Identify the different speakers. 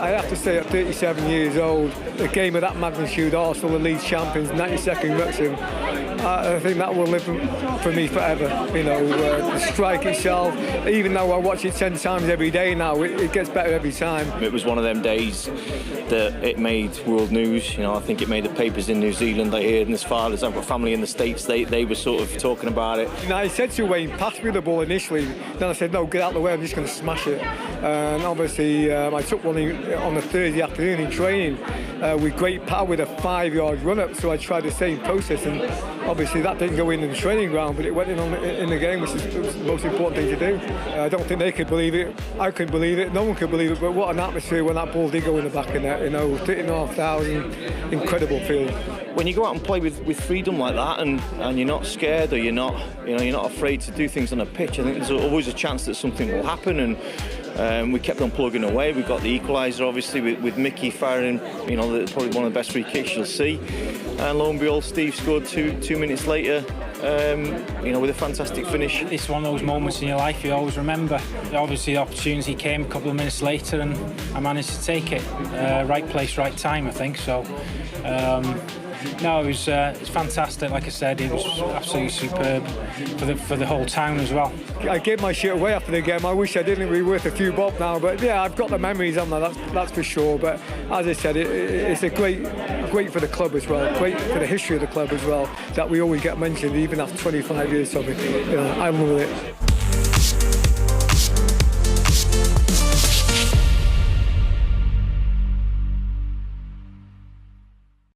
Speaker 1: I have to say, at 37 years old, a game of that magnitude, Arsenal, the league champions, 92nd Wrexham, I think that will live for me forever. The strike itself, even though I watch it 10 times every day now, it gets better every time.
Speaker 2: It was one of them days that it made world news. I think it made the papers in New Zealand. I heard, and as far as I've got family in the States, they were sort of talking about it.
Speaker 1: I said to Wayne, pass me the ball initially. Then I said, no, get out of the way, I'm just going to smash it. And obviously, I took one on a Thursday afternoon in training with great power with a 5-yard run-up, so I tried the same process, and obviously that didn't go in the training ground, but it went in the game, which was the most important thing to do. I don't think they could believe it. I couldn't believe it. No one could believe it. But what an atmosphere when that ball did go in the back of net. 30,500, incredible feeling.
Speaker 2: When you go out and play with freedom like that, and you're not scared, or you're not afraid to do things on a pitch, I think there's always a chance that something will happen. And we kept on plugging away. We got the equaliser, obviously, with Mickey firing, probably one of the best free kicks you'll see. And lo and behold, Steve scored two minutes later, with a fantastic finish.
Speaker 3: It's one of those moments in your life you always remember. Obviously, the opportunity came a couple of minutes later, and I managed to take it. Right place, right time, I think. So. It's fantastic. Like I said, it was absolutely superb for the whole town as well.
Speaker 1: I gave my shit away after the game. I wish I didn't. Be worth a few bob now, but yeah, I've got the memories on that. That's for sure. But as I said, it's a great for the club as well. Great for the history of the club as well. That we always get mentioned, even after 25 years of it. I love it.